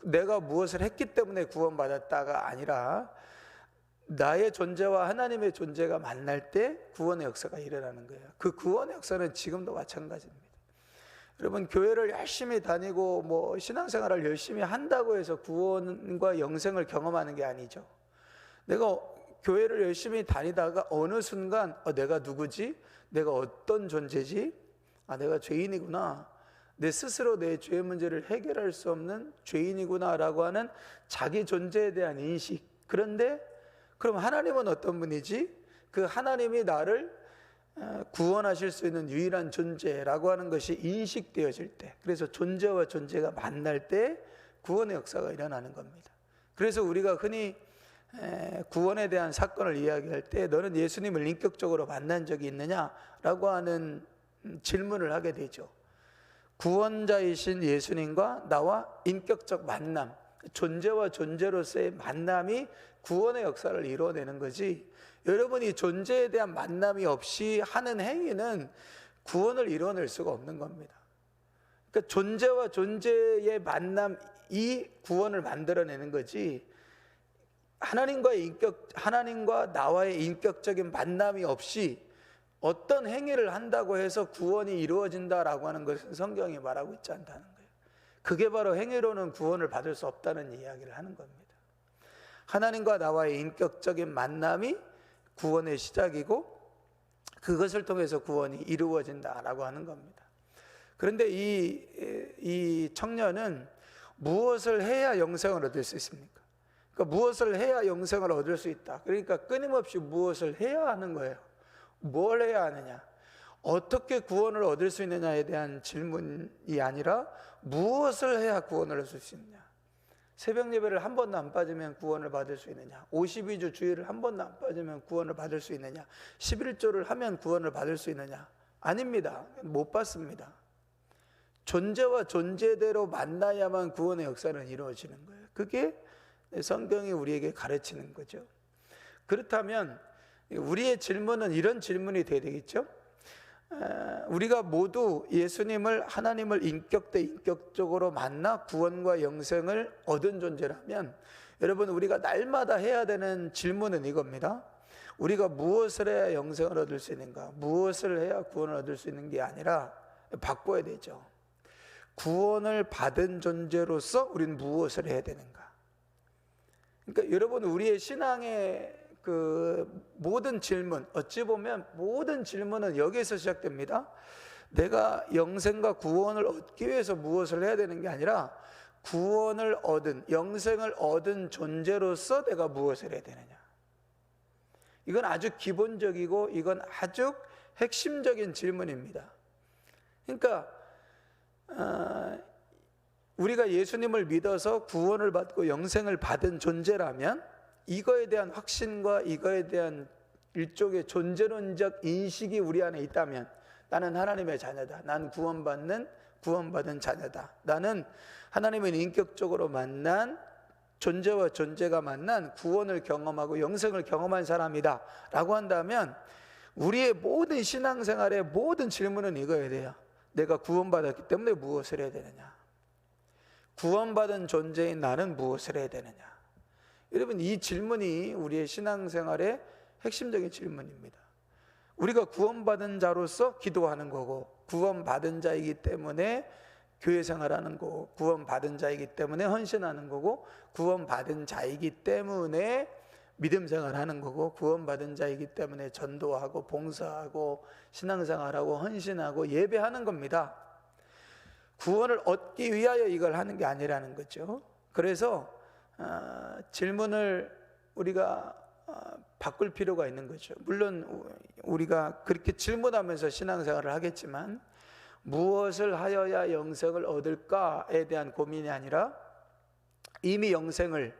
내가 무엇을 했기 때문에 구원받았다가 아니라 나의 존재와 하나님의 존재가 만날 때 구원의 역사가 일어나는 거예요. 그 구원의 역사는 지금도 마찬가지입니다. 여러분, 교회를 열심히 다니고 뭐 신앙생활을 열심히 한다고 해서 구원과 영생을 경험하는 게 아니죠. 내가 교회를 열심히 다니다가 어느 순간 내가 누구지? 내가 어떤 존재지? 내가 죄인이구나. 내 스스로 내 죄의 문제를 해결할 수 없는 죄인이구나 라고 하는 자기 존재에 대한 인식. 그런데 그럼 하나님은 어떤 분이지? 그 하나님이 나를 구원하실 수 있는 유일한 존재라고 하는 것이 인식되어질 때, 그래서 존재와 존재가 만날 때 구원의 역사가 일어나는 겁니다. 그래서 우리가 흔히 구원에 대한 사건을 이야기할 때 너는 예수님을 인격적으로 만난 적이 있느냐라고 하는 질문을 하게 되죠. 구원자이신 예수님과 나와 인격적 만남, 존재와 존재로서의 만남이 구원의 역사를 이루어내는 거지, 여러분이 존재에 대한 만남이 없이 하는 행위는 구원을 이루어낼 수가 없는 겁니다. 그러니까 존재와 존재의 만남이 구원을 만들어내는 거지, 하나님과 나와의 인격적인 만남이 없이 어떤 행위를 한다고 해서 구원이 이루어진다라고 하는 것은 성경이 말하고 있지 않다는 거예요. 그게 바로 행위로는 구원을 받을 수 없다는 이야기를 하는 겁니다. 하나님과 나와의 인격적인 만남이 구원의 시작이고 그것을 통해서 구원이 이루어진다라고 하는 겁니다. 그런데 이 청년은 무엇을 해야 영생을 얻을 수 있습니까? 그러니까 무엇을 해야 영생을 얻을 수 있다. 그러니까 끊임없이 무엇을 해야 하는 거예요. 뭘 해야 하느냐, 어떻게 구원을 얻을 수 있느냐에 대한 질문이 아니라 무엇을 해야 구원을 얻을 수 있느냐. 새벽 예배를 한 번도 안 빠지면 구원을 받을 수 있느냐, 52주 주일을 한 번도 안 빠지면 구원을 받을 수 있느냐, 11조를 하면 구원을 받을 수 있느냐. 아닙니다. 못 받습니다. 존재와 존재대로 만나야만 구원의 역사는 이루어지는 거예요. 그게 성경이 우리에게 가르치는 거죠. 그렇다면 우리의 질문은 이런 질문이 돼야 되겠죠. 우리가 모두 예수님을, 하나님을 인격 대 인격적으로 만나 구원과 영생을 얻은 존재라면, 여러분, 우리가 날마다 해야 되는 질문은 이겁니다. 우리가 무엇을 해야 영생을 얻을 수 있는가, 무엇을 해야 구원을 얻을 수 있는 게 아니라 바꿔야 되죠. 구원을 받은 존재로서 우리는 무엇을 해야 되는가. 그러니까 여러분, 우리의 신앙의 그 모든 질문, 어찌 보면 모든 질문은 여기에서 시작됩니다. 내가 영생과 구원을 얻기 위해서 무엇을 해야 되는 게 아니라 구원을 얻은, 영생을 얻은 존재로서 내가 무엇을 해야 되느냐. 이건 아주 기본적이고 이건 아주 핵심적인 질문입니다. 그러니까 우리가 예수님을 믿어서 구원을 받고 영생을 받은 존재라면 이거에 대한 확신과 이거에 대한 일종의 존재론적 인식이 우리 안에 있다면, 나는 하나님의 자녀다, 난 구원받은 자녀다, 나는 하나님을 인격적으로 만난 존재와 존재가 만난 구원을 경험하고 영생을 경험한 사람이다 라고 한다면, 우리의 모든 신앙생활의 모든 질문은 이거여야 돼요. 내가 구원받았기 때문에 무엇을 해야 되느냐, 구원받은 존재인 나는 무엇을 해야 되느냐. 여러분, 이 질문이 우리의 신앙생활의 핵심적인 질문입니다. 우리가 구원받은 자로서 기도하는 거고, 구원받은 자이기 때문에 교회 생활하는 거고, 구원받은 자이기 때문에 헌신하는 거고, 구원받은 자이기 때문에 믿음 생활하는 거고, 구원받은 자이기 때문에 전도하고 봉사하고 신앙생활하고 헌신하고 예배하는 겁니다. 구원을 얻기 위하여 이걸 하는 게 아니라는 거죠. 그래서 질문을 우리가 바꿀 필요가 있는 거죠. 물론 우리가 그렇게 질문하면서 신앙생활을 하겠지만, 무엇을 하여야 영생을 얻을까에 대한 고민이 아니라 이미 영생을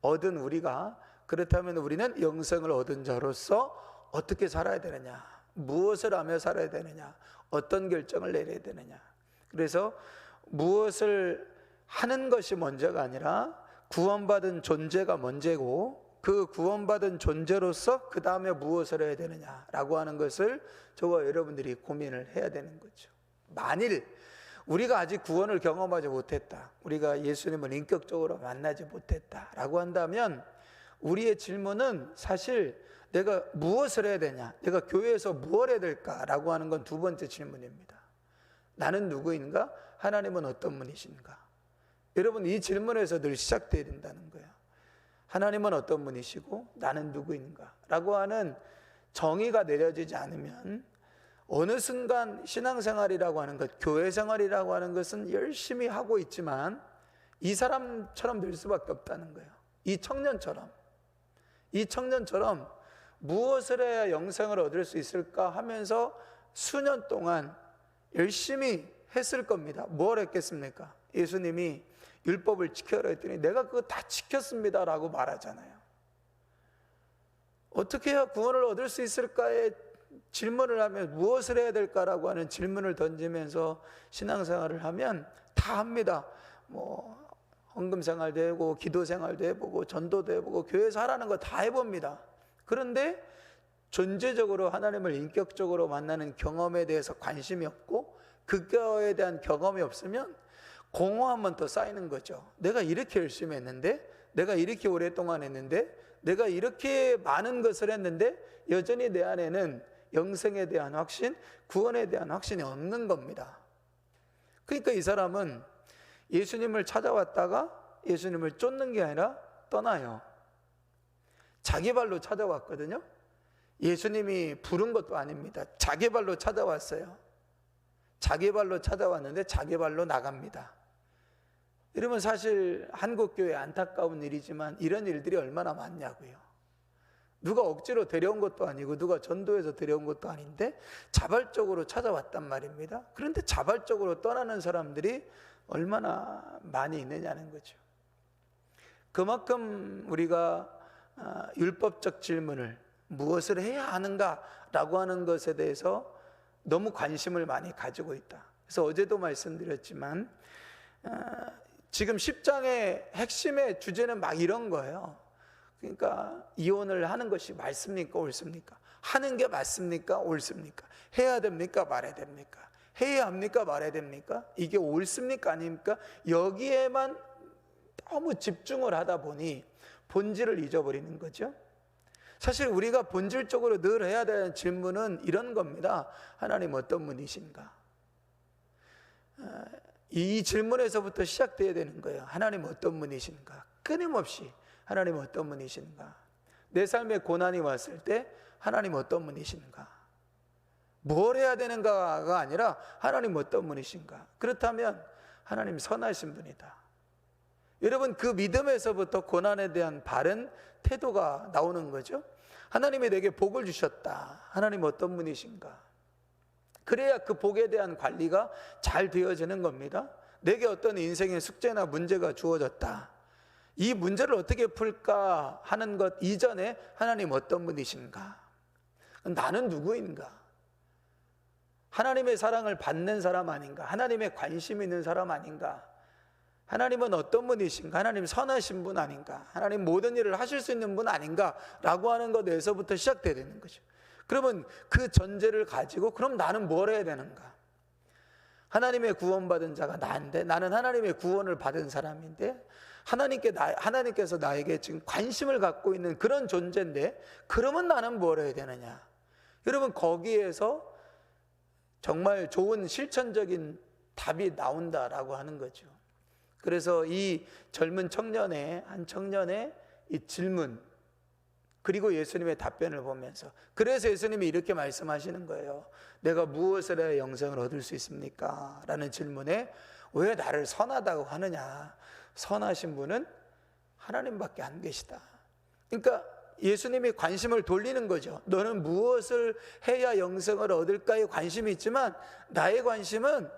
얻은 우리가, 그렇다면 우리는 영생을 얻은 자로서 어떻게 살아야 되느냐, 무엇을 하며 살아야 되느냐, 어떤 결정을 내려야 되느냐. 그래서 무엇을 하는 것이 먼저가 아니라 구원받은 존재가 먼저고, 그 구원받은 존재로서 그 다음에 무엇을 해야 되느냐라고 하는 것을 저와 여러분들이 고민을 해야 되는 거죠. 만일 우리가 아직 구원을 경험하지 못했다, 우리가 예수님을 인격적으로 만나지 못했다라고 한다면 우리의 질문은 사실 내가 무엇을 해야 되냐, 내가 교회에서 무엇을 해야 될까라고 하는 건 두 번째 질문입니다. 나는 누구인가? 하나님은 어떤 분이신가? 여러분, 이 질문에서 늘 시작되어야 된다는 거예요. 하나님은 어떤 분이시고 나는 누구인가? 라고 하는 정의가 내려지지 않으면 어느 순간 신앙생활이라고 하는 것, 교회생활이라고 하는 것은 열심히 하고 있지만 이 사람처럼 될 수밖에 없다는 거예요. 이 청년처럼 무엇을 해야 영생을 얻을 수 있을까 하면서 수년 동안 열심히 했을 겁니다. 뭘 했겠습니까? 예수님이 율법을 지켜라 했더니 내가 그거 다 지켰습니다 라고 말하잖아요. 어떻게 해야 구원을 얻을 수 있을까에 질문을 하면, 무엇을 해야 될까라고 하는 질문을 던지면서 신앙생활을 하면 다 합니다. 헌금생활도 해보고 기도생활도 해보고 전도도 해보고 교회에서 하라는 거 다 해봅니다. 그런데 존재적으로 하나님을 인격적으로 만나는 경험에 대해서 관심이 없고 그거에 대한 경험이 없으면 공허함만 더 쌓이는 거죠. 내가 이렇게 열심히 했는데, 내가 이렇게 오랫동안 했는데, 내가 이렇게 많은 것을 했는데 여전히 내 안에는 영생에 대한 확신, 구원에 대한 확신이 없는 겁니다. 그러니까 이 사람은 예수님을 찾아왔다가 예수님을 쫓는 게 아니라 떠나요. 자기 발로 찾아왔거든요. 예수님이 부른 것도 아닙니다. 자기 발로 찾아왔어요. 자기 발로 찾아왔는데 자기 발로 나갑니다. 여러분, 사실 한국교회 안타까운 일이지만 이런 일들이 얼마나 많냐고요. 누가 억지로 데려온 것도 아니고 누가 전도해서 데려온 것도 아닌데 자발적으로 찾아왔단 말입니다. 그런데 자발적으로 떠나는 사람들이 얼마나 많이 있느냐는 거죠. 그만큼 우리가 율법적 질문을, 무엇을 해야 하는가라고 하는 것에 대해서 너무 관심을 많이 가지고 있다. 그래서 어제도 말씀드렸지만 지금 10장의 핵심의 주제는 막 이런 거예요. 그러니까 이혼을 하는 것이 맞습니까, 옳습니까? 하는 게 맞습니까, 옳습니까? 해야 됩니까, 말아야 됩니까? 해야 합니까, 말아야 됩니까? 이게 옳습니까, 아닙니까? 여기에만 너무 집중을 하다 보니 본질을 잊어버리는 거죠. 사실 우리가 본질적으로 늘 해야 되는 질문은 이런 겁니다. 하나님 어떤 분이신가? 이 질문에서부터 시작돼야 되는 거예요. 하나님 어떤 분이신가? 끊임없이 하나님 어떤 분이신가? 내 삶에 고난이 왔을 때 하나님 어떤 분이신가? 뭘 해야 되는가가 아니라 하나님 어떤 분이신가? 그렇다면 하나님 선하신 분이다. 여러분, 그 믿음에서부터 고난에 대한 바른 태도가 나오는 거죠. 하나님이 내게 복을 주셨다. 하나님 어떤 분이신가? 그래야 그 복에 대한 관리가 잘 되어지는 겁니다. 내게 어떤 인생의 숙제나 문제가 주어졌다. 이 문제를 어떻게 풀까 하는 것 이전에 하나님 어떤 분이신가? 나는 누구인가? 하나님의 사랑을 받는 사람 아닌가? 하나님의 관심 있는 사람 아닌가? 하나님은 어떤 분이신가? 하나님 선하신 분 아닌가? 하나님 모든 일을 하실 수 있는 분 아닌가? 라고 하는 것에서부터 시작돼야 되는 거죠. 그러면 그 전제를 가지고 그럼 나는 뭘 해야 되는가? 하나님의 구원받은 자가 나인데, 나는 하나님의 구원을 받은 사람인데, 하나님께서 나에게 지금 관심을 갖고 있는 그런 존재인데, 그러면 나는 뭘 해야 되느냐? 여러분, 거기에서 정말 좋은 실천적인 답이 나온다라고 하는 거죠. 그래서 이 젊은 한 청년의 이 질문, 그리고 예수님의 답변을 보면서, 그래서 예수님이 이렇게 말씀하시는 거예요. 내가 무엇을 해야 영생을 얻을 수 있습니까? 라는 질문에 왜 나를 선하다고 하느냐? 선하신 분은 하나님밖에 안 계시다. 그러니까 예수님이 관심을 돌리는 거죠. 너는 무엇을 해야 영생을 얻을까에 관심이 있지만 나의 관심은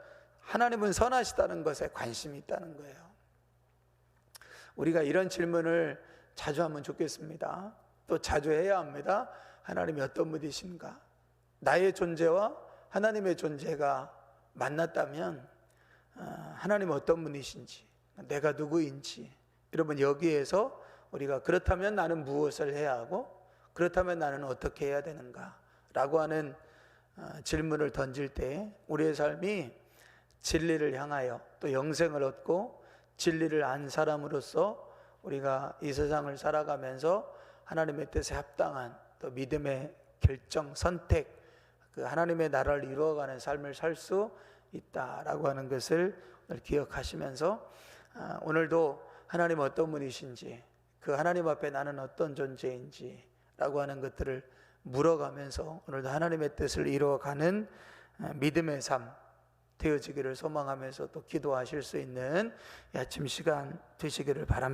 하나님은 선하시다는 것에 관심이 있다는 거예요. 우리가 이런 질문을 자주 하면 좋겠습니다. 또 자주 해야 합니다. 하나님이 어떤 분이신가? 나의 존재와 하나님의 존재가 만났다면 하나님 어떤 분이신지, 내가 누구인지, 여러분 여기에서 우리가 그렇다면 나는 무엇을 해야 하고 그렇다면 나는 어떻게 해야 되는가 라고 하는 질문을 던질 때 우리의 삶이 진리를 향하여 또 영생을 얻고 진리를 안 사람으로서 우리가 이 세상을 살아가면서 하나님의 뜻에 합당한 또 믿음의 결정, 선택, 그 하나님의 나라를 이루어가는 삶을 살 수 있다라고 하는 것을 오늘 기억하시면서 오늘도 하나님 어떤 분이신지, 그 하나님 앞에 나는 어떤 존재인지 라고 하는 것들을 물어가면서 오늘도 하나님의 뜻을 이루어가는 믿음의 삶 되어지기를 소망하면서 또 기도하실 수 있는 이 아침 시간 되시기를 바랍니다.